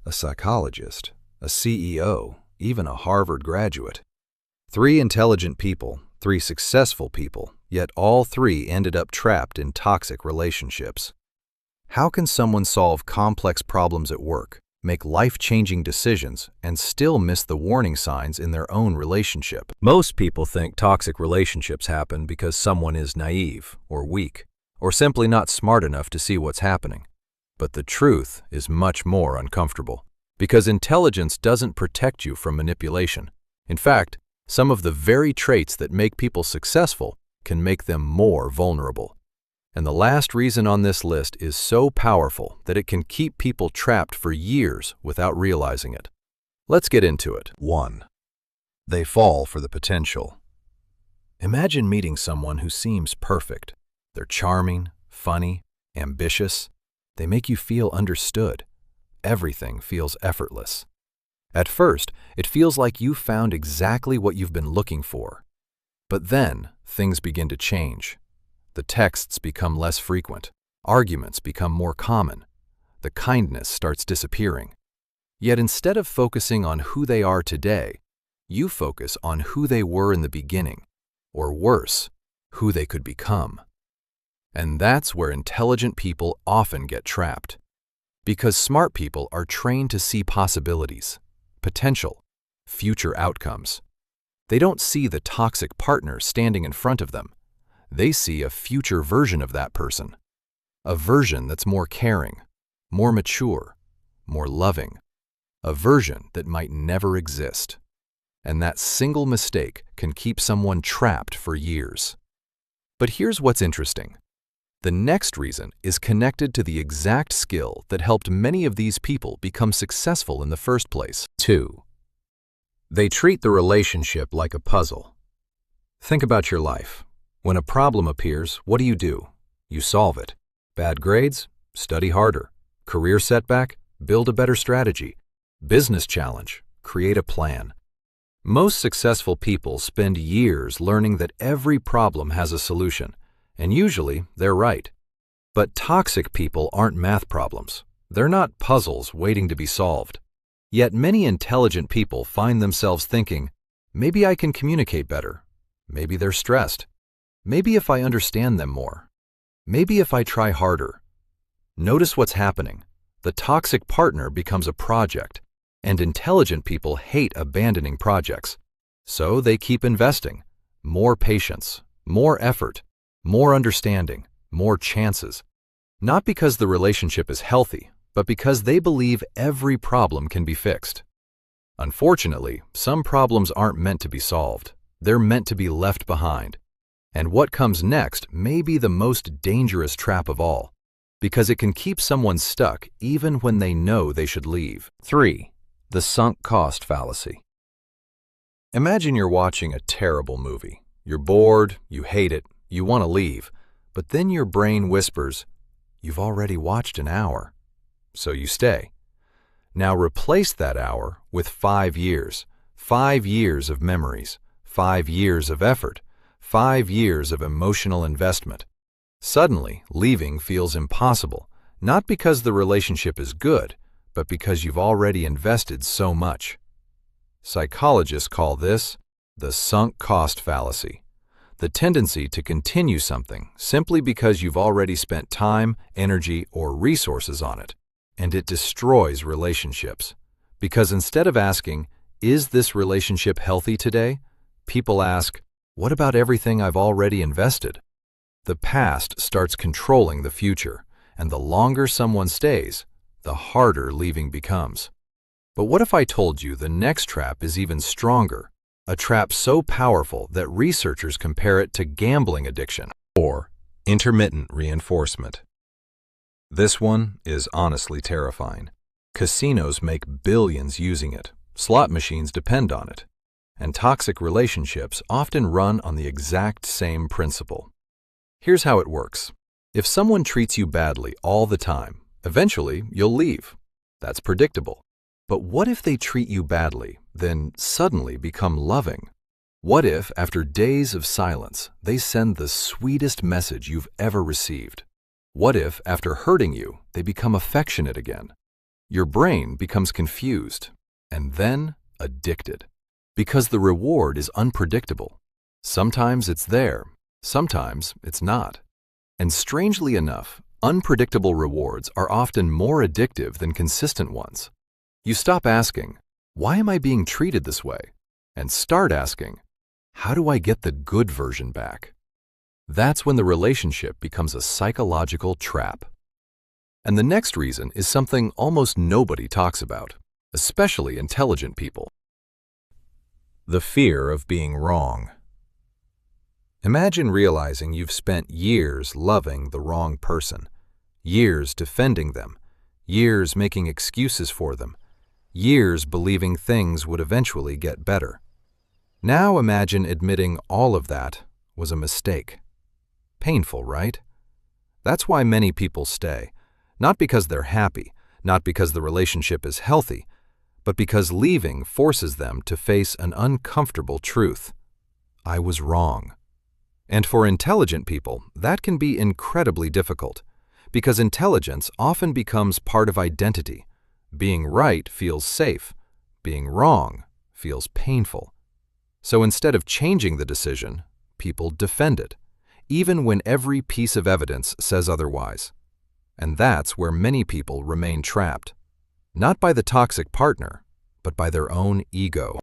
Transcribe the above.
a psychologist, a CEO, even a Harvard graduate. 3 intelligent people, 3 successful people, yet all 3 ended up trapped in toxic relationships. How can someone solve complex problems at work, make life-changing decisions, and still miss the warning signs in their own relationship? Most people think toxic relationships happen because someone is naive or weak, or simply not smart enough to see what's happening. But the truth is much more uncomfortable, because intelligence doesn't protect you from manipulation. In fact, some of the very traits that make people successful can make them more vulnerable. And the last reason on this list is so powerful that it can keep people trapped for years without realizing it. Let's get into it. 1. They fall for the potential. Imagine meeting someone who seems perfect. They're charming, funny, ambitious. They make you feel understood. Everything feels effortless. At first, it feels like you found exactly what you've been looking for. But then, things begin to change. The texts become less frequent. Arguments become more common. The kindness starts disappearing. Yet instead of focusing on who they are today, you focus on who they were in the beginning, or worse, who they could become. And that's where intelligent people often get trapped. Because smart people are trained to see possibilities, potential, future outcomes. They don't see the toxic partner standing in front of them. They see a future version of that person. A version that's more caring, more mature, more loving. A version that might never exist. And that single mistake can keep someone trapped for years. But here's what's interesting. The next reason is connected to the exact skill that helped many of these people become successful in the first place. 2. They treat the relationship like a puzzle. Think about your life. When a problem appears, what do? You solve it. Bad grades? Study harder. Career setback? Build a better strategy. Business challenge? Create a plan. Most successful people spend years learning that every problem has a solution, and usually they're right. But toxic people aren't math problems. They're not puzzles waiting to be solved. Yet many intelligent people find themselves thinking, maybe I can communicate better. Maybe they're stressed. Maybe if I understand them more. Maybe if I try harder. Notice what's happening. The toxic partner becomes a project, and intelligent people hate abandoning projects. So they keep investing. More patience, more effort, more understanding, more chances. Not because the relationship is healthy, but because they believe every problem can be fixed. Unfortunately, some problems aren't meant to be solved. They're meant to be left behind. And what comes next may be the most dangerous trap of all, because it can keep someone stuck even when they know they should leave. 3. The sunk cost fallacy. Imagine you're watching a terrible movie. You're bored, you hate it, you want to leave, but then your brain whispers, "You've already watched an hour." So you stay. Now replace that hour with 5 years. 5 years of memories, 5 years of effort, 5 years of emotional investment. Suddenly, leaving feels impossible, not because the relationship is good, but because you've already invested so much. Psychologists call this the sunk cost fallacy, the tendency to continue something simply because you've already spent time, energy, or resources on it, and it destroys relationships. Because instead of asking, "Is this relationship healthy today?" people ask, "What about everything I've already invested?" The past starts controlling the future, and the longer someone stays, the harder leaving becomes. But what if I told you the next trap is even stronger, a trap so powerful that researchers compare it to gambling addiction or intermittent reinforcement? This one is honestly terrifying. Casinos make billions using it, slot machines depend on it, and toxic relationships often run on the exact same principle. Here's how it works. If someone treats you badly all the time, eventually you'll leave. That's predictable. But what if they treat you badly, then suddenly become loving? What if, after days of silence, they send the sweetest message you've ever received? What if, after hurting you, they become affectionate again? Your brain becomes confused and then addicted because the reward is unpredictable. Sometimes it's there, sometimes it's not. And strangely enough, unpredictable rewards are often more addictive than consistent ones. You stop asking, "Why am I being treated this way?" and start asking, "How do I get the good version back?" That's when the relationship becomes a psychological trap. And the next reason is something almost nobody talks about, especially intelligent people. The fear of being wrong. Imagine realizing you've spent years loving the wrong person, years defending them, years making excuses for them, years believing things would eventually get better. Now imagine admitting all of that was a mistake. Painful, right? That's why many people stay, not because they're happy, not because the relationship is healthy, but because leaving forces them to face an uncomfortable truth. I was wrong. And for intelligent people, that can be incredibly difficult, because intelligence often becomes part of identity. Being right feels safe. Being wrong feels painful. So instead of changing the decision, people defend it, even when every piece of evidence says otherwise. And that's where many people remain trapped, not by the toxic partner, but by their own ego.